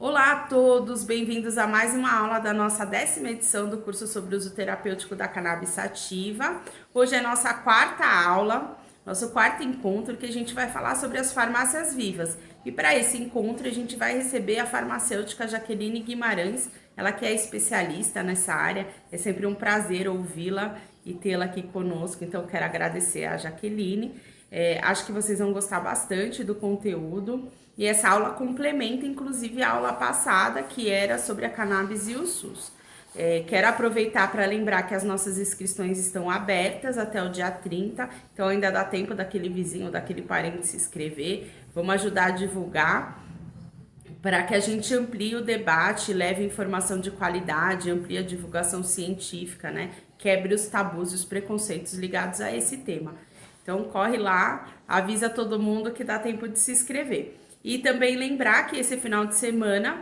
Olá a todos, bem-vindos a mais uma aula da nossa 10ª edição do curso sobre uso terapêutico da cannabis sativa. Hoje é nossa quarta aula, nosso quarto encontro, que a gente vai falar sobre as farmácias vivas. E para esse encontro a gente vai receber a farmacêutica Jaqueline Guimarães, ela que é especialista nessa área. É sempre um prazer ouvi-la e tê-la aqui conosco, então quero agradecer a Jaqueline. Acho que vocês vão gostar bastante do conteúdo. E essa aula complementa, inclusive, a aula passada, que era sobre a cannabis e o SUS. Quero aproveitar para lembrar que as nossas inscrições estão abertas até o dia 30, então ainda dá tempo daquele vizinho, daquele parente se inscrever. Vamos ajudar a divulgar para que a gente amplie o debate, leve informação de qualidade, amplie a divulgação científica, né? Quebre os tabus e os preconceitos ligados a esse tema. Então corre lá, avisa todo mundo que dá tempo de se inscrever. E também lembrar que esse final de semana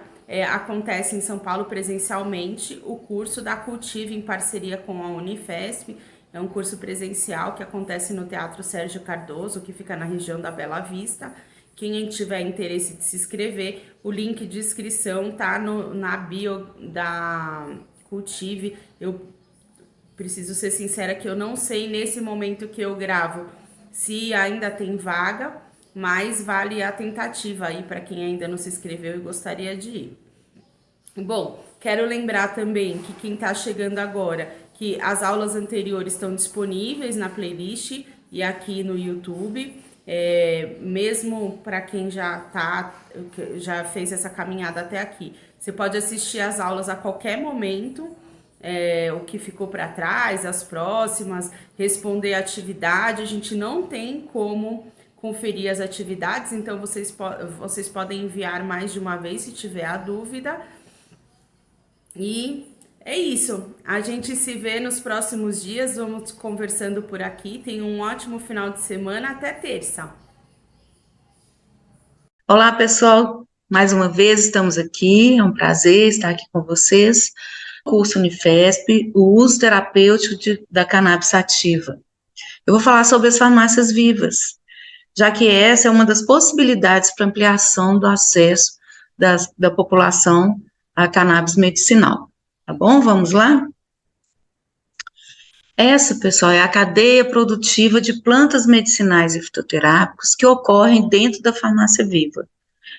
acontece em São Paulo presencialmente o curso da Cultive em parceria com a Unifesp. É um curso presencial que acontece no Teatro Sérgio Cardoso, que fica na região da Bela Vista. Quem tiver interesse de se inscrever, o link de inscrição tá na bio da Cultive. Eu preciso ser sincera que eu não sei nesse momento que eu gravo se ainda tem vaga, mas vale a tentativa aí para quem ainda não se inscreveu e gostaria de ir. Bom, quero lembrar também que quem está chegando agora, que as aulas anteriores estão disponíveis na playlist e aqui no YouTube. Mesmo para quem já fez essa caminhada até aqui, você pode assistir as aulas a qualquer momento. O que ficou para trás, as próximas, responder a atividade. A gente não tem como conferir as atividades, então vocês podem enviar mais de uma vez se tiver a dúvida. E é isso. A gente se vê nos próximos dias. Vamos conversando por aqui. Tenha um ótimo final de semana. Até terça. Olá, pessoal. Mais uma vez estamos aqui. É um prazer estar aqui com vocês. Curso Unifesp, o uso terapêutico da cannabis sativa. Eu vou falar sobre as farmácias vivas, já que essa é uma das possibilidades para ampliação do acesso da população à cannabis medicinal. Tá bom? Vamos lá? Essa, pessoal, é a cadeia produtiva de plantas medicinais e fitoterápicos que ocorrem dentro da farmácia viva.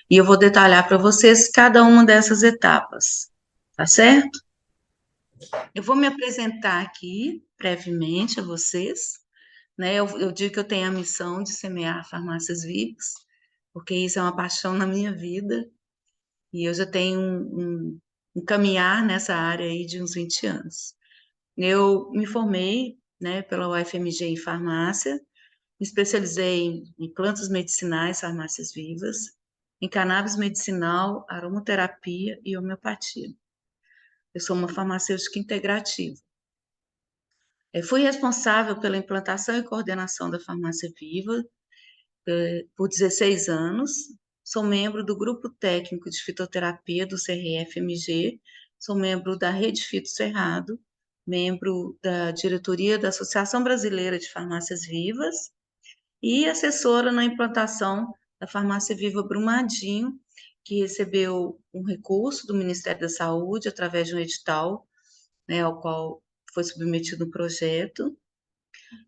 E eu vou detalhar para vocês cada uma dessas etapas, tá certo? Eu vou me apresentar aqui brevemente a vocês, né? Eu digo que eu tenho a missão de semear farmácias vivas, porque isso é uma paixão na minha vida, e eu já tenho um caminhar nessa área aí de uns 20 anos. Eu me formei, né, pela UFMG em farmácia, me especializei em plantas medicinais, farmácias vivas, em cannabis medicinal, aromaterapia e homeopatia. Eu sou uma farmacêutica integrativa. Fui responsável pela implantação e coordenação da farmácia viva por 16 anos. Sou membro do Grupo Técnico de Fitoterapia do CRF-MG, sou membro da Rede Fito Cerrado, membro da diretoria da Associação Brasileira de Farmácias Vivas e assessora na implantação da Farmácia Viva Brumadinho, que recebeu um recurso do Ministério da Saúde através de um edital, né, ao qual foi submetido um projeto.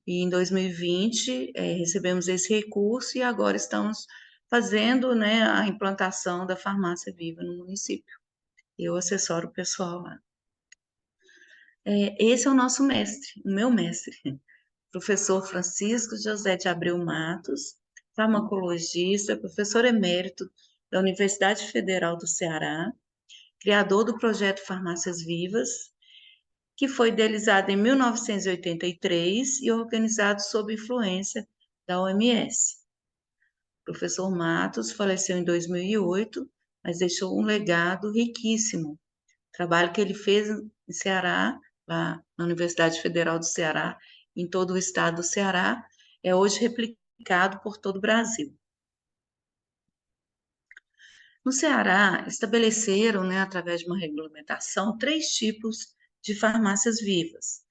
E em 2020 recebemos esse recurso e agora estamos fazendo, né, a implantação da Farmácia Viva no município. Eu assessoro o pessoal lá. Esse é o nosso mestre, o meu mestre, professor Francisco José de Abreu Matos, farmacologista, professor emérito da Universidade Federal do Ceará, criador do projeto Farmácias Vivas, que foi idealizado em 1983 e organizado sob influência da OMS. Professor Matos faleceu em 2008, mas deixou um legado riquíssimo. O trabalho que ele fez em Ceará, lá na Universidade Federal do Ceará, em todo o estado do Ceará, é hoje replicado por todo o Brasil. No Ceará, estabeleceram, né, através de uma regulamentação, 3 tipos de farmácias vivas.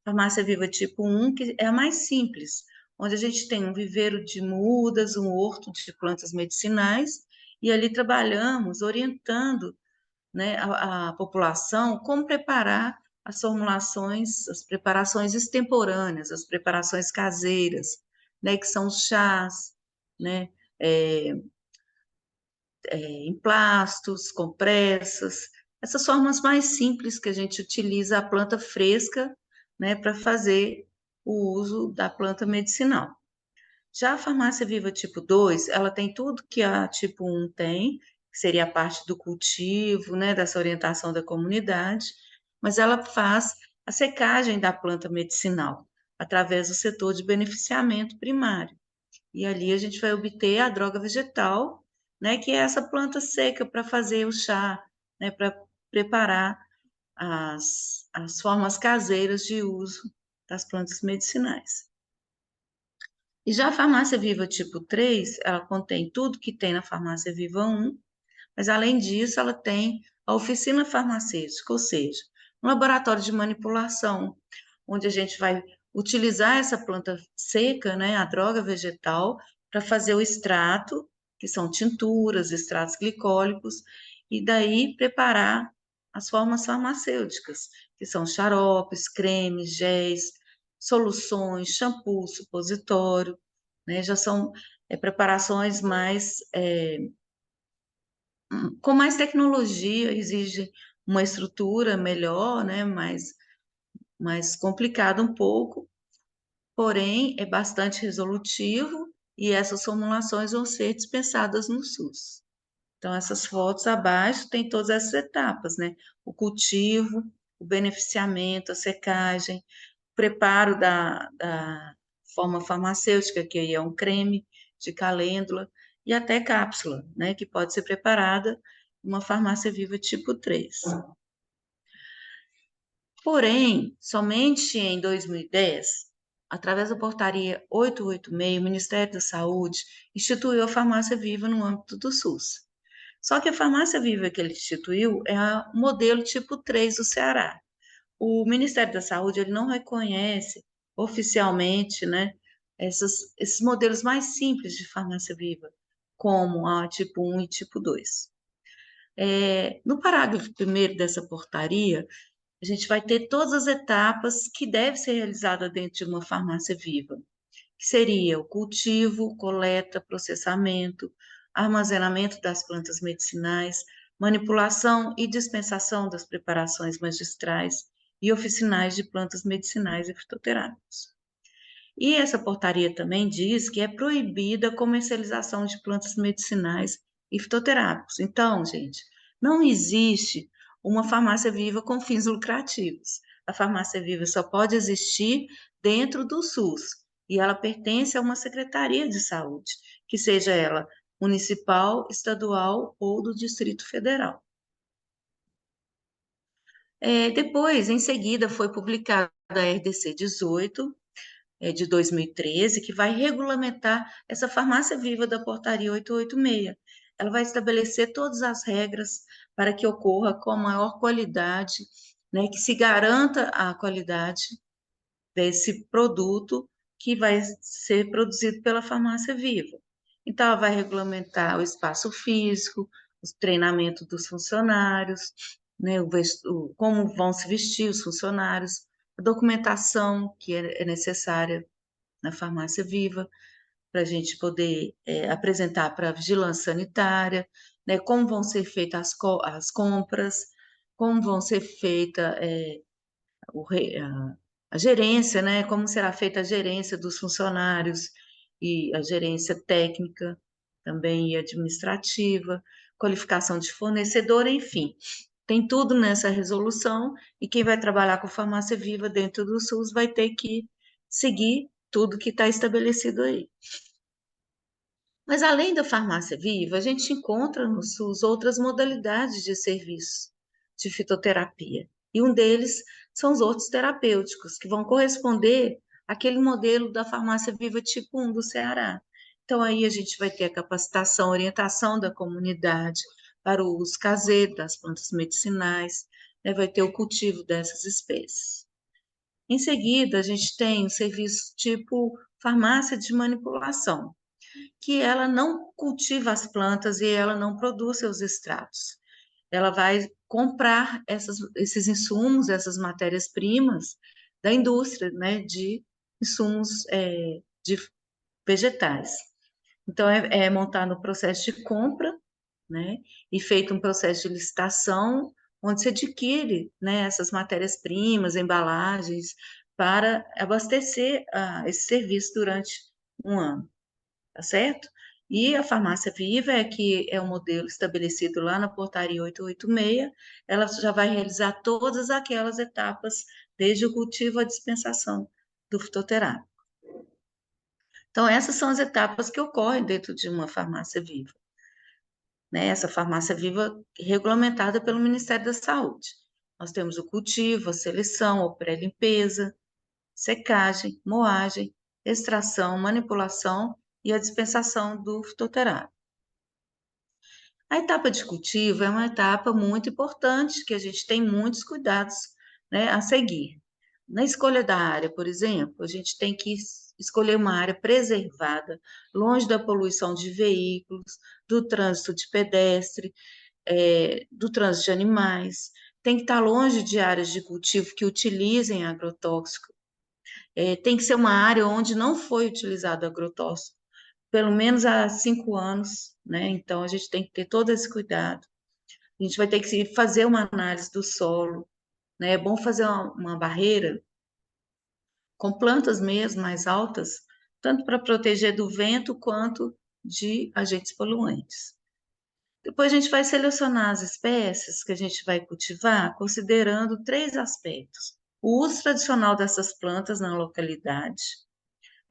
Farmácia viva tipo 1, que é a mais simples, onde a gente tem um viveiro de mudas, um horto de plantas medicinais, e ali trabalhamos orientando, né, a população como preparar as formulações, as preparações extemporâneas, as preparações caseiras, né, que são os chás, né, é, emplastos, compressas, essas formas mais simples que a gente utiliza a planta fresca, né, para fazer o uso da planta medicinal. Já a farmácia viva tipo 2, ela tem tudo que a tipo 1 tem, que seria a parte do cultivo, né, dessa orientação da comunidade, mas ela faz a secagem da planta medicinal através do setor de beneficiamento primário. E ali a gente vai obter a droga vegetal, né, que é essa planta seca para fazer o chá, né, para preparar as formas caseiras de uso das plantas medicinais. E já a farmácia viva tipo 3, ela contém tudo que tem na farmácia viva 1, mas além disso, ela tem a oficina farmacêutica, ou seja, um laboratório de manipulação, onde a gente vai utilizar essa planta seca, né, a droga vegetal, para fazer o extrato, que são tinturas, extratos glicólicos, e daí preparar as formas farmacêuticas, que são xaropes, cremes, géis, soluções, shampoo, supositório, né, já são preparações mais com mais tecnologia, exige uma estrutura melhor, né, mais complicado um pouco, porém é bastante resolutivo e essas formulações vão ser dispensadas no SUS. Então, essas fotos abaixo tem todas essas etapas, né? O cultivo, o beneficiamento, a secagem, o preparo da forma farmacêutica, que aí é um creme de calêndula, e até cápsula, né? Que pode ser preparada em uma farmácia viva tipo 3. Porém, somente em 2010, através da portaria 886, o Ministério da Saúde instituiu a farmácia viva no âmbito do SUS. Só que a farmácia viva que ele instituiu é o modelo tipo 3 do Ceará. O Ministério da Saúde ele não reconhece oficialmente, né, esses modelos mais simples de farmácia viva, como a tipo 1 e tipo 2. No parágrafo 1º dessa portaria, a gente vai ter todas as etapas que devem ser realizadas dentro de uma farmácia viva, que seria o cultivo, coleta, processamento, armazenamento das plantas medicinais, manipulação e dispensação das preparações magistrais e oficinais de plantas medicinais e fitoterápicos. E essa portaria também diz que é proibida a comercialização de plantas medicinais e fitoterápicos. Então, gente, não existe uma farmácia viva com fins lucrativos. A farmácia viva só pode existir dentro do SUS e ela pertence a uma secretaria de saúde, que seja ela municipal, estadual ou do Distrito Federal. Depois, em seguida, foi publicada a RDC 18, de 2013, que vai regulamentar essa farmácia viva da portaria 886. Ela vai estabelecer todas as regras para que ocorra com a maior qualidade, né, que se garanta a qualidade desse produto que vai ser produzido pela farmácia viva. Então, ela vai regulamentar o espaço físico, o treinamento dos funcionários, né, como vão se vestir os funcionários, a documentação que é necessária na farmácia viva, para a gente poder apresentar para a vigilância sanitária, né, como vão ser feitas as compras, como vão ser feita a gerência, né, como será feita a gerência dos funcionários e a gerência técnica também e administrativa, qualificação de fornecedor, enfim. Tem tudo nessa resolução e quem vai trabalhar com farmácia viva dentro do SUS vai ter que seguir tudo que está estabelecido aí. Mas além da farmácia viva, a gente encontra no SUS outras modalidades de serviço de fitoterapia. E um deles são os hortos terapêuticos, que vão corresponder àquele modelo da farmácia viva tipo 1 do Ceará. Então, aí a gente vai ter a capacitação, orientação da comunidade para o uso caseiro das plantas medicinais, né, vai ter o cultivo dessas espécies. Em seguida, a gente tem o serviço tipo farmácia de manipulação, que ela não cultiva as plantas e ela não produz seus extratos. Ela vai comprar esses insumos, essas matérias-primas da indústria, né, de insumos de vegetais. Então, é montado um processo de compra, né, e feito um processo de licitação, onde se adquire, né, essas matérias-primas, embalagens, para abastecer esse serviço durante um ano, tá certo? E a farmácia viva é que é o modelo estabelecido lá na portaria 886, ela já vai realizar todas aquelas etapas, desde o cultivo à dispensação do fitoterápico. Então, essas são as etapas que ocorrem dentro de uma farmácia viva, né? Essa farmácia viva regulamentada pelo Ministério da Saúde. Nós temos o cultivo, a seleção, a pré-limpeza, secagem, moagem, extração, manipulação e a dispensação do fitoterápico. A etapa de cultivo é uma etapa muito importante, que a gente tem muitos cuidados, né, a seguir. Na escolha da área, por exemplo, a gente tem que escolher uma área preservada, longe da poluição de veículos, do trânsito de pedestre, do trânsito de animais, tem que estar longe de áreas de cultivo que utilizem agrotóxico, tem que ser uma área onde não foi utilizado agrotóxico, pelo menos há 5 anos, né? Então a gente tem que ter todo esse cuidado. A gente vai ter que fazer uma análise do solo, né? É bom fazer uma barreira com plantas mesmo mais altas, tanto para proteger do vento quanto de agentes poluentes. Depois a gente vai selecionar as espécies que a gente vai cultivar, considerando 3 aspectos: o uso tradicional dessas plantas na localidade,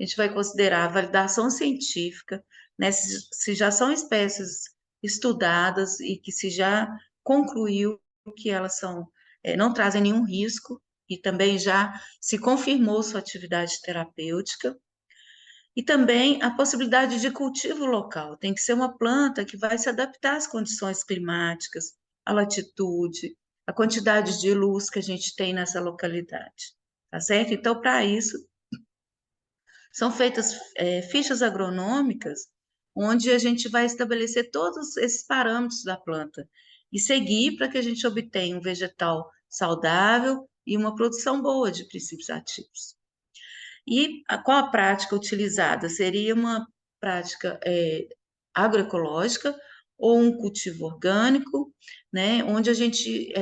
a gente vai considerar a validação científica, né, se já são espécies estudadas e que se já concluiu que elas não trazem nenhum risco e também já se confirmou sua atividade terapêutica. E também a possibilidade de cultivo local. Tem que ser uma planta que vai se adaptar às condições climáticas, à latitude, à quantidade de luz que a gente tem nessa localidade. Tá certo? Então, para isso, são feitas fichas agronômicas, onde a gente vai estabelecer todos esses parâmetros da planta e seguir para que a gente obtenha um vegetal saudável e uma produção boa de princípios ativos. E qual a prática utilizada? Seria uma prática agroecológica ou um cultivo orgânico, né, onde a gente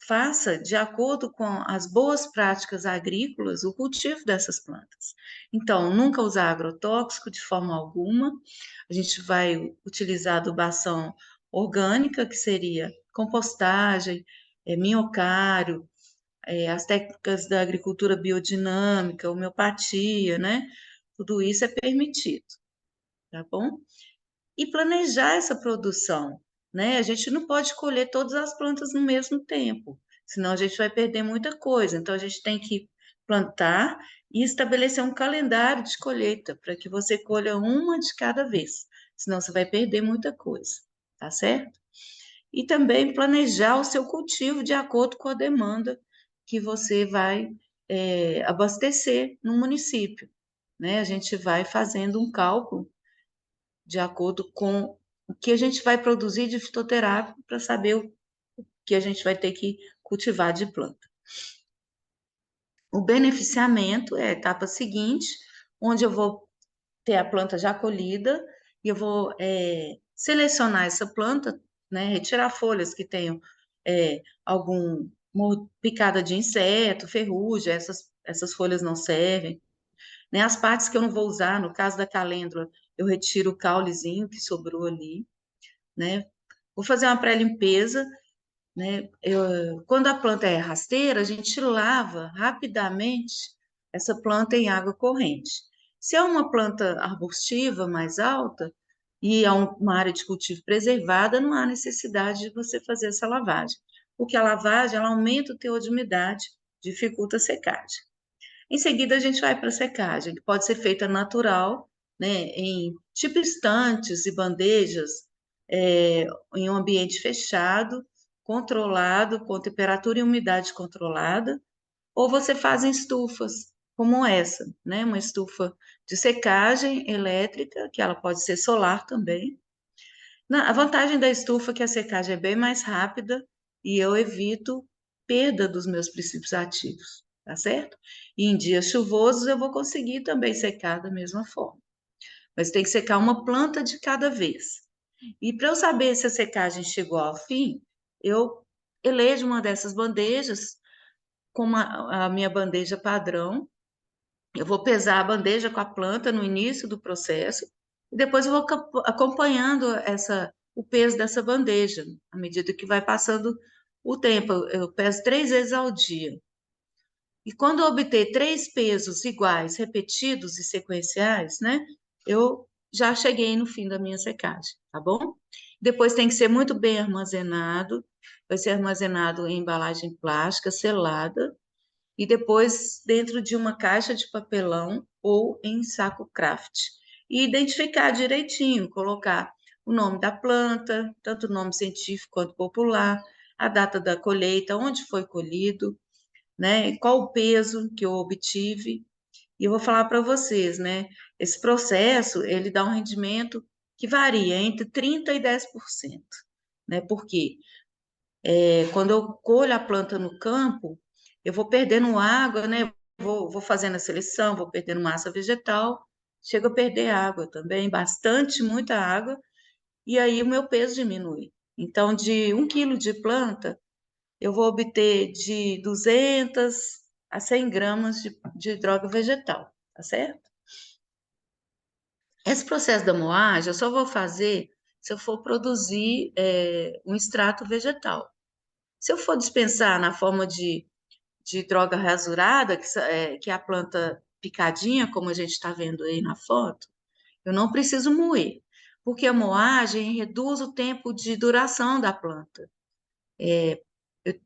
faça, de acordo com as boas práticas agrícolas, o cultivo dessas plantas. Então, nunca usar agrotóxico de forma alguma, a gente vai utilizar adubação orgânica, que seria compostagem, minhocário, as técnicas da agricultura biodinâmica, homeopatia, né? Tudo isso é permitido, tá bom? E planejar essa produção, né? A gente não pode colher todas as plantas no mesmo tempo, senão a gente vai perder muita coisa. Então, a gente tem que plantar e estabelecer um calendário de colheita, para que você colha uma de cada vez, senão você vai perder muita coisa, tá certo? E também planejar o seu cultivo de acordo com a demanda que você vai abastecer no município, né? A gente vai fazendo um cálculo de acordo com o que a gente vai produzir de fitoterápico para saber o que a gente vai ter que cultivar de planta. O beneficiamento é a etapa seguinte, onde eu vou ter a planta já colhida e eu vou selecionar essa planta, né, retirar folhas que tenham algum picada de inseto, ferrugem, essas folhas não servem, né, as partes que eu não vou usar, no caso da calêndula, eu retiro o caulezinho que sobrou ali, né, vou fazer uma pré-limpeza, né, quando a planta é rasteira, a gente lava rapidamente essa planta em água corrente. Se é uma planta arbustiva mais alta, e é uma área de cultivo preservada, não há necessidade de você fazer essa lavagem, porque a lavagem ela aumenta o teor de umidade, dificulta a secagem. Em seguida, a gente vai para a secagem, que pode ser feita natural, né, em tipo estantes e bandejas, em um ambiente fechado, controlado, com temperatura e umidade controlada, ou você faz em estufas, como essa, né, uma estufa de secagem elétrica, que ela pode ser solar também. A vantagem da estufa é que a secagem é bem mais rápida e eu evito perda dos meus princípios ativos, tá certo? E em dias chuvosos eu vou conseguir também secar da mesma forma. Mas tem que secar uma planta de cada vez. E para eu saber se a secagem chegou ao fim, eu elejo uma dessas bandejas, como a minha bandeja padrão. Eu vou pesar a bandeja com a planta no início do processo e depois eu vou acompanhando o peso dessa bandeja à medida que vai passando o tempo. Eu peso 3 vezes ao dia. E quando eu obter 3 pesos iguais, repetidos e sequenciais, né? Eu já cheguei no fim da minha secagem, tá bom? Depois tem que ser muito bem armazenado. Vai ser armazenado em embalagem plástica, selada, e depois dentro de uma caixa de papelão ou em saco craft. E identificar direitinho, colocar o nome da planta, tanto o nome científico quanto popular, a data da colheita, onde foi colhido, né? Qual o peso que eu obtive. E eu vou falar para vocês, né? Esse processo, ele dá um rendimento que varia entre 30% e 10%, né? Porque quando eu colho a planta no campo, eu vou perdendo água, né? Vou fazendo a seleção, vou perdendo massa vegetal, chego a perder água também, bastante, muita água, e aí o meu peso diminui. Então, de 1 quilo de planta, eu vou obter de 200 a 100 gramas de droga vegetal, tá certo? Esse processo da moagem eu só vou fazer se eu for produzir um extrato vegetal. Se eu for dispensar na forma de droga rasurada, que é a planta picadinha, como a gente está vendo aí na foto, eu não preciso moer, porque a moagem reduz o tempo de duração da planta.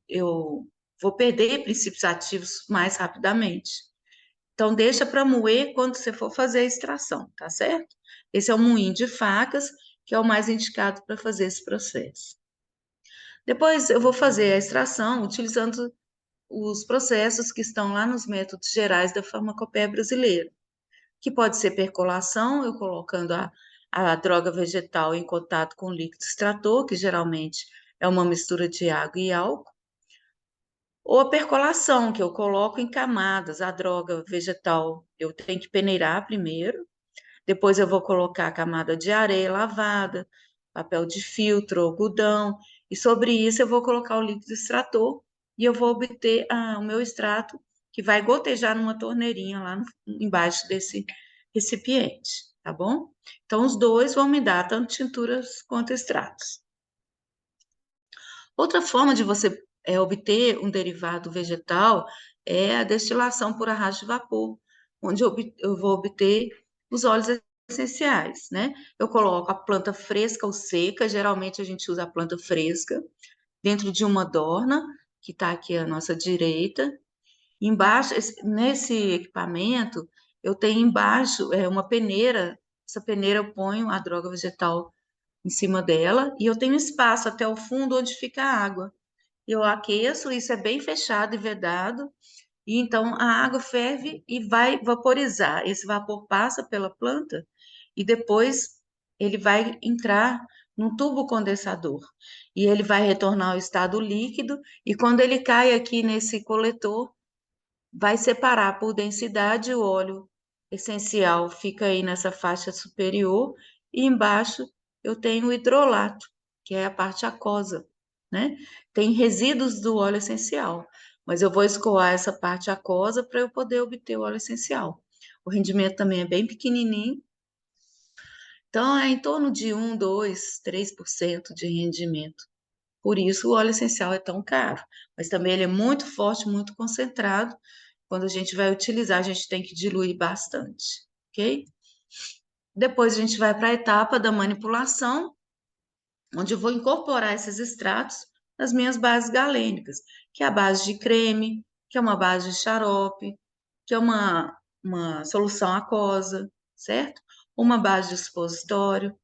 Eu vou perder princípios ativos mais rapidamente. Então, deixa para moer quando você for fazer a extração, tá certo? Esse é o moinho de facas, que é o mais indicado para fazer esse processo. Depois, eu vou fazer a extração utilizando os processos que estão lá nos métodos gerais da farmacopeia brasileira, que pode ser percolação, eu colocando a droga vegetal em contato com o líquido extrator, que geralmente é uma mistura de água e álcool, ou a percolação, que eu coloco em camadas. A droga vegetal eu tenho que peneirar primeiro, depois eu vou colocar a camada de areia lavada, papel de filtro, algodão, e sobre isso eu vou colocar o líquido extrator e eu vou obter o meu extrato, que vai gotejar numa torneirinha lá embaixo desse recipiente, tá bom? Então, os dois vão me dar tanto tinturas quanto extratos. Outra forma de você obter um derivado vegetal é a destilação por arrasto de vapor, onde eu vou obter os óleos essenciais, né? Eu coloco a planta fresca ou seca, geralmente a gente usa a planta fresca, dentro de uma dorna, que está aqui à nossa direita. Embaixo, nesse equipamento, eu tenho embaixo uma peneira. Essa peneira eu ponho a droga vegetal em cima dela e eu tenho espaço até o fundo onde fica a água. Eu aqueço, isso é bem fechado e vedado, e então a água ferve e vai vaporizar. Esse vapor passa pela planta e depois ele vai entrar num tubo condensador e ele vai retornar ao estado líquido. E quando ele cai aqui nesse coletor, vai separar por densidade. O óleo essencial fica aí nessa faixa superior e embaixo eu tenho o hidrolato, que é a parte aquosa, né? Tem resíduos do óleo essencial, mas eu vou escoar essa parte aquosa para eu poder obter o óleo essencial. O rendimento também é bem pequenininho, então é em torno de 1, 2, 3% de rendimento. Por isso o óleo essencial é tão caro, mas também ele é muito forte, muito concentrado. Quando a gente vai utilizar, a gente tem que diluir bastante, ok? Depois a gente vai para a etapa da manipulação, onde eu vou incorporar esses extratos nas minhas bases galênicas, que é a base de creme, que é uma base de xarope, que é uma solução aquosa, certo? Uma base de supositório.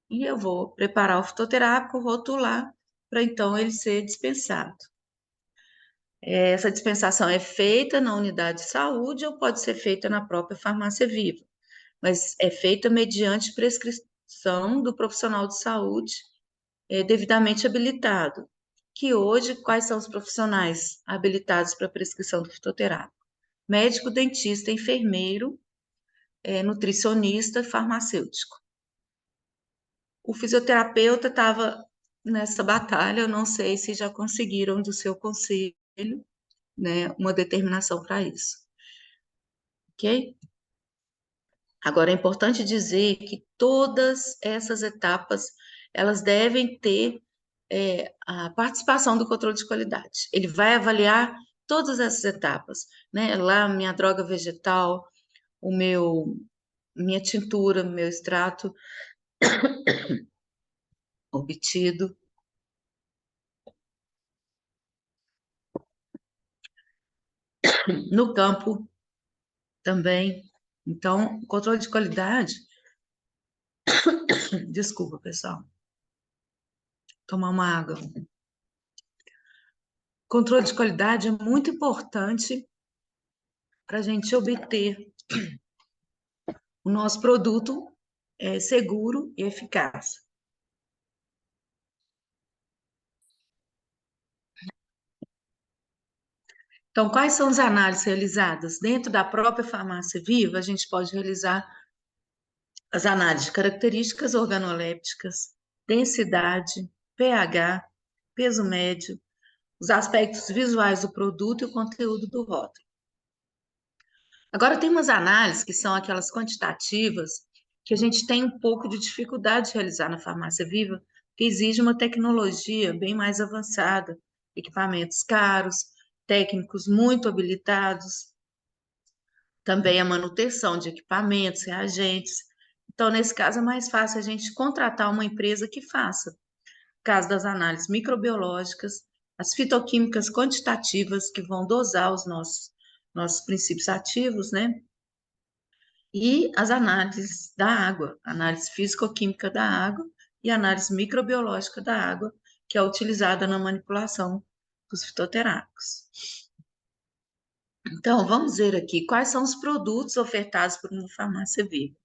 E eu vou preparar o fitoterápico, rotular, para então ele ser dispensado. Essa dispensação é feita na unidade de saúde ou pode ser feita na própria farmácia viva, mas é feita mediante prescrição do profissional de saúde devidamente habilitado. Que hoje, quais são os profissionais habilitados para prescrição do fitoterápico? Médico, dentista, enfermeiro, nutricionista, farmacêutico. O fisioterapeuta estava nessa batalha, eu não sei se já conseguiram do seu conselho, né, uma determinação para isso, ok? Agora, é importante dizer que todas essas etapas, elas devem ter a participação do controle de qualidade. Ele vai avaliar todas essas etapas, né? Lá, minha droga vegetal, minha tintura, meu extrato obtido. No campo também. Então, controle de qualidade, desculpa, pessoal, tomar uma água. Controle de qualidade é muito importante para a gente obter o nosso produto seguro e eficaz. Então, quais são as análises realizadas? Dentro da própria farmácia viva, a gente pode realizar as análises de características organolépticas, densidade, pH, peso médio, os aspectos visuais do produto e o conteúdo do rótulo. Agora, tem umas análises que são aquelas quantitativas que a gente tem um pouco de dificuldade de realizar na farmácia viva, que exige uma tecnologia bem mais avançada, equipamentos caros, técnicos muito habilitados, também a manutenção de equipamentos, reagentes. Então, nesse caso, é mais fácil a gente contratar uma empresa que faça. No caso das análises microbiológicas, as fitoquímicas quantitativas, que vão dosar os nossos princípios ativos, né? E as análises da água, análise físico-química da água e análise microbiológica da água, que é utilizada na manipulação dos fitoterápicos. Então, vamos ver aqui quais são os produtos ofertados por uma farmácia viva.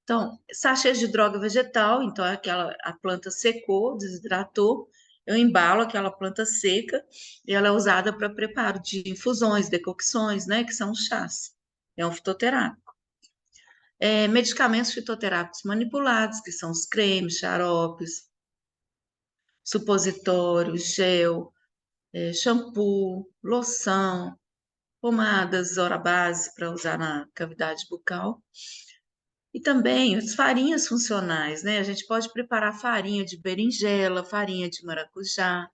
Então, sachês de droga vegetal, então a planta secou, desidratou, eu embalo aquela planta seca e ela é usada para preparo de infusões, decocções, né, que são chás. É um fitoterápico. Medicamentos fitoterápicos manipulados, que são os cremes, xaropes, supositórios, gel, shampoo, loção, pomadas, ora base para usar na cavidade bucal. E também as farinhas funcionais, né? A gente pode preparar farinha de berinjela, farinha de maracujá.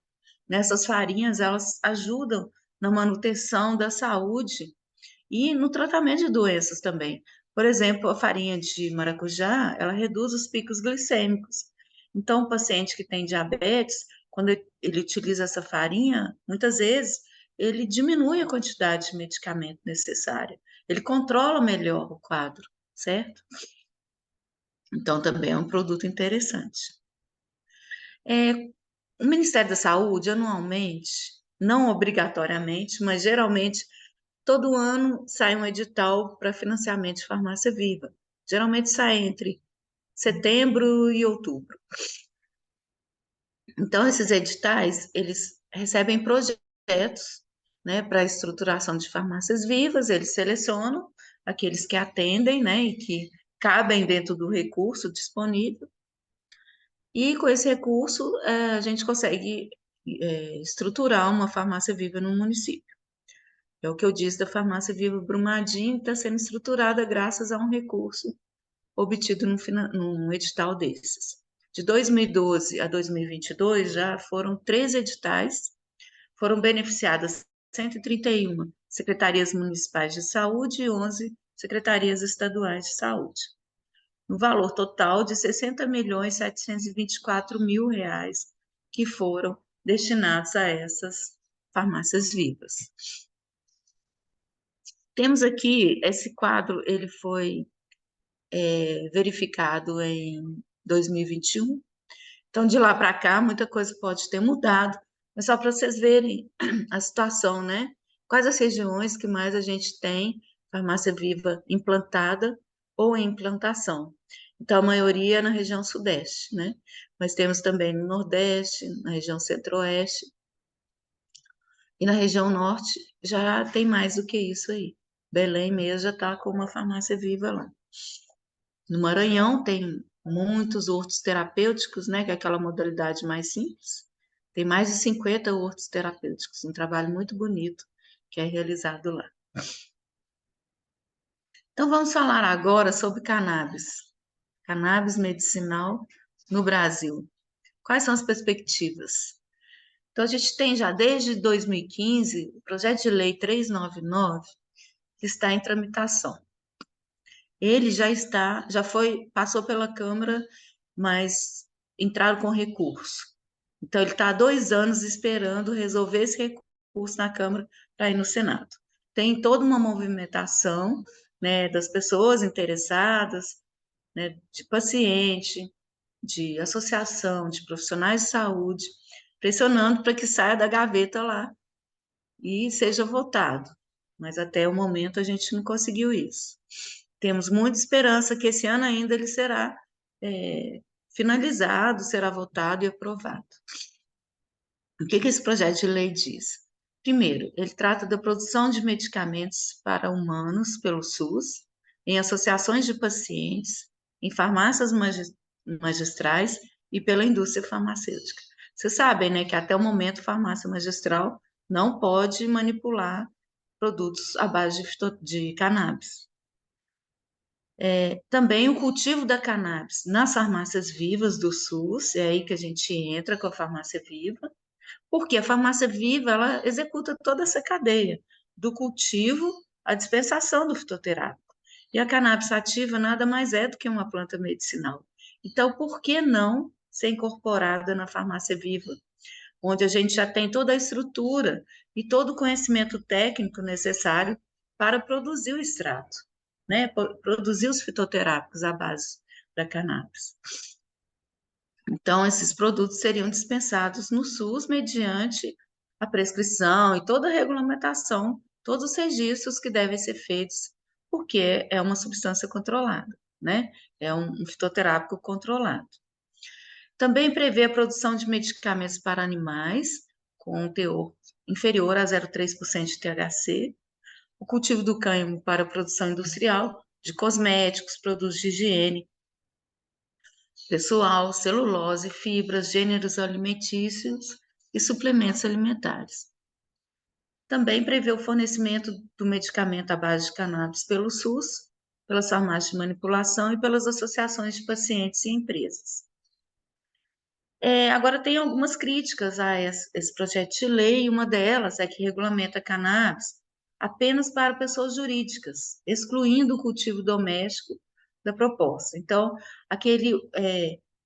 Nessas farinhas, elas ajudam na manutenção da saúde e no tratamento de doenças também. Por exemplo, a farinha de maracujá, ela reduz os picos glicêmicos. Então, o paciente que tem diabetes, quando ele utiliza essa farinha, muitas vezes ele diminui a quantidade de medicamento necessária. Ele controla melhor o quadro, certo? Então, também é um produto interessante. O Ministério da Saúde, anualmente, não obrigatoriamente, mas geralmente, todo ano sai um edital para financiamento de farmácia viva. Geralmente sai entre setembro e outubro. Então, esses editais, eles recebem projetos, né, para a estruturação de farmácias vivas, eles selecionam aqueles que atendem, né, e que cabem dentro do recurso disponível. E com esse recurso, a gente consegue estruturar uma farmácia viva no município. É o que eu disse da farmácia viva Brumadinho, que está sendo estruturada graças a um recurso obtido num edital desses. De 2012 a 2022, já foram 13 editais, foram beneficiadas 131 secretarias municipais de saúde e 11 secretarias estaduais de saúde. no valor total de R$ 60.724.000 que foram destinados a essas farmácias vivas. Temos aqui esse quadro, ele foi verificado em 2021. Então, de lá para cá, muita coisa pode ter mudado, mas só para vocês verem a situação, né? Quais as regiões que mais a gente tem farmácia viva implantada ou em implantação? Então, a maioria é na região sudeste, né? Mas temos também no nordeste, na região centro-oeste, e na região norte já tem mais do que isso aí. Belém mesmo já está com uma farmácia viva lá. No Maranhão tem muitos hortos terapêuticos, né, que é aquela modalidade mais simples. Tem mais de 50 hortos terapêuticos, um trabalho muito bonito que é realizado lá. Então vamos falar agora sobre cannabis medicinal no Brasil. Quais são as perspectivas? Então a gente tem já desde 2015 o projeto de lei 399 que está em tramitação. Ele passou pela Câmara, mas entraram com recurso. Então, ele está há 2 anos esperando resolver esse recurso na Câmara para ir no Senado. Tem toda uma movimentação, né, das pessoas interessadas, né, de paciente, de associação, de profissionais de saúde, pressionando para que saia da gaveta lá e seja votado. Mas até o momento a gente não conseguiu isso. Temos muita esperança que esse ano ainda ele será finalizado, será votado e aprovado. O que esse projeto de lei diz? Primeiro, ele trata da produção de medicamentos para humanos pelo SUS, em associações de pacientes, em farmácias magistrais e pela indústria farmacêutica. Vocês sabem, né, que até o momento farmácia magistral não pode manipular produtos à base de cannabis. Também o cultivo da cannabis nas farmácias vivas do SUS, é aí que a gente entra com a farmácia viva, porque a farmácia viva, ela executa toda essa cadeia, do cultivo à dispensação do fitoterápico. E a cannabis sativa nada mais é do que uma planta medicinal. Então, por que não ser incorporada na farmácia viva, onde a gente já tem toda a estrutura e todo o conhecimento técnico necessário para produzir o extrato, né? Produzir os fitoterápicos à base da cannabis. Então, esses produtos seriam dispensados no SUS mediante a prescrição e toda a regulamentação, todos os registros que devem ser feitos, porque é uma substância controlada, né? É um fitoterápico controlado. Também prevê a produção de medicamentos para animais, com um teor inferior a 0,3% de THC, o cultivo do cânhamo para a produção industrial de cosméticos, produtos de higiene pessoal, celulose, fibras, gêneros alimentícios e suplementos alimentares. Também prevê o fornecimento do medicamento à base de cannabis pelo SUS, pelas farmácias de manipulação e pelas associações de pacientes e empresas. Agora, tem algumas críticas a esse projeto de lei, e uma delas é que regulamenta a cannabis apenas para pessoas jurídicas, excluindo o cultivo doméstico da proposta. Então, aquele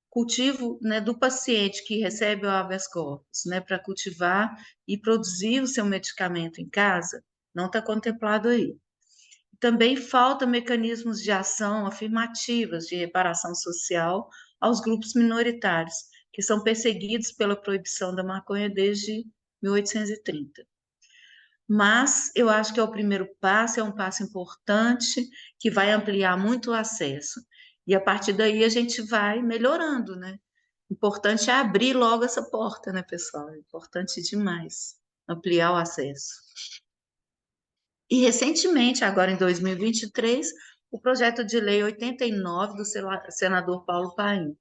cultivo, né, do paciente que recebe o habeas corpus, né, para cultivar e produzir o seu medicamento em casa, não está contemplado aí. Também falta mecanismos de ação afirmativas de reparação social aos grupos minoritários, que são perseguidos pela proibição da maconha desde 1830. Mas eu acho que é o primeiro passo, é um passo importante, que vai ampliar muito o acesso. E a partir daí a gente vai melhorando, né? Importante é abrir logo essa porta, né, pessoal? É importante demais ampliar o acesso. E recentemente, agora em 2023, o projeto de lei 89 do senador Paulo Paim,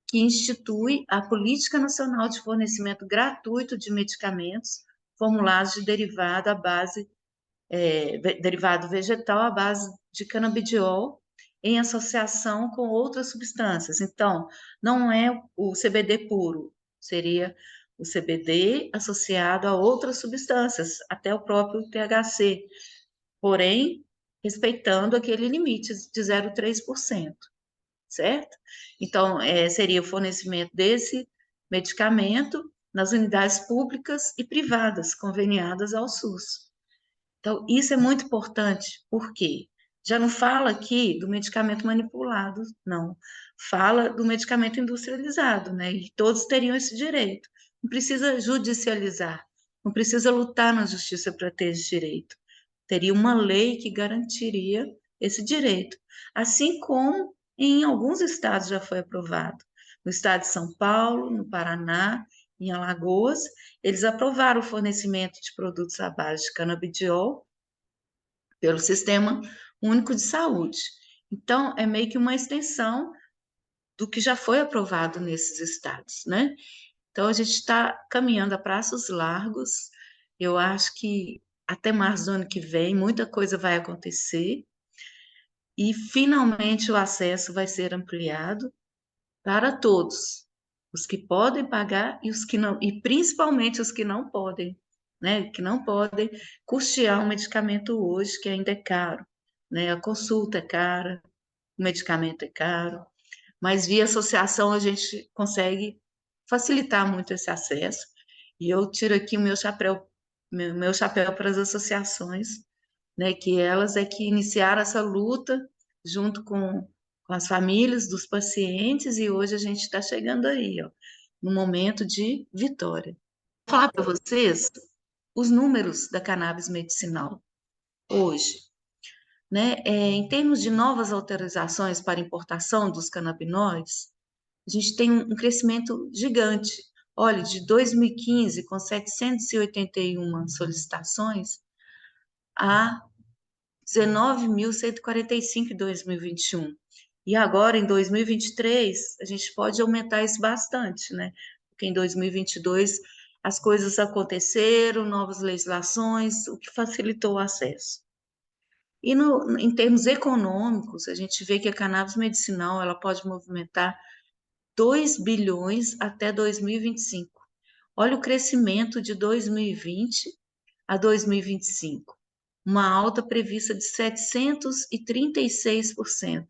que institui a Política Nacional de Fornecimento Gratuito de Medicamentos formulados de derivado vegetal à base de canabidiol em associação com outras substâncias. Então, não é o CBD puro, seria o CBD associado a outras substâncias, até o próprio THC, porém, respeitando aquele limite de 0,3%. certo? Então, seria o fornecimento desse medicamento nas unidades públicas e privadas conveniadas ao SUS. Então, isso é muito importante, porque já não fala aqui do medicamento manipulado, não. Fala do medicamento industrializado, né? E todos teriam esse direito. Não precisa judicializar, não precisa lutar na justiça para ter esse direito. Teria uma lei que garantiria esse direito. Assim como em alguns estados já foi aprovado. No estado de São Paulo, no Paraná, em Alagoas, eles aprovaram o fornecimento de produtos à base de canabidiol pelo Sistema Único de Saúde. Então, é meio que uma extensão do que já foi aprovado nesses estados, né? Então, a gente está caminhando a passos largos. Eu acho que até março do ano que vem, muita coisa vai acontecer e finalmente o acesso vai ser ampliado para todos, os que podem pagar e os que não, e principalmente os que não podem, né? Que não podem custear um medicamento hoje que ainda é caro, né? A consulta é cara, o medicamento é caro, mas via associação a gente consegue facilitar muito esse acesso. E eu tiro aqui o meu chapéu para as associações, né, que elas é que iniciaram essa luta junto com as famílias dos pacientes e hoje a gente está chegando aí, ó, no momento de vitória. Vou falar para vocês os números da cannabis medicinal hoje, né? Em termos de novas autorizações para importação dos canabinoides, a gente tem um crescimento gigante. Olha, de 2015, com 781 solicitações, a 19.145 em 2021. E agora, em 2023, a gente pode aumentar isso bastante, né? Porque em 2022 as coisas aconteceram, novas legislações, o que facilitou o acesso. E em termos econômicos, a gente vê que a cannabis medicinal ela pode movimentar 2 bilhões até 2025. Olha o crescimento de 2020 a 2025, uma alta prevista de 736%.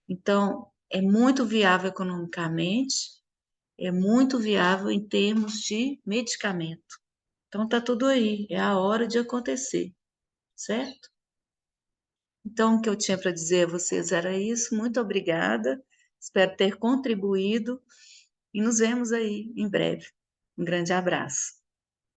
Então, é muito viável economicamente, é muito viável em termos de medicamento. Então, tá tudo aí, é a hora de acontecer, certo? Então, o que eu tinha para dizer a vocês era isso. Muito obrigada, espero ter contribuído e nos vemos aí em breve. Um grande abraço.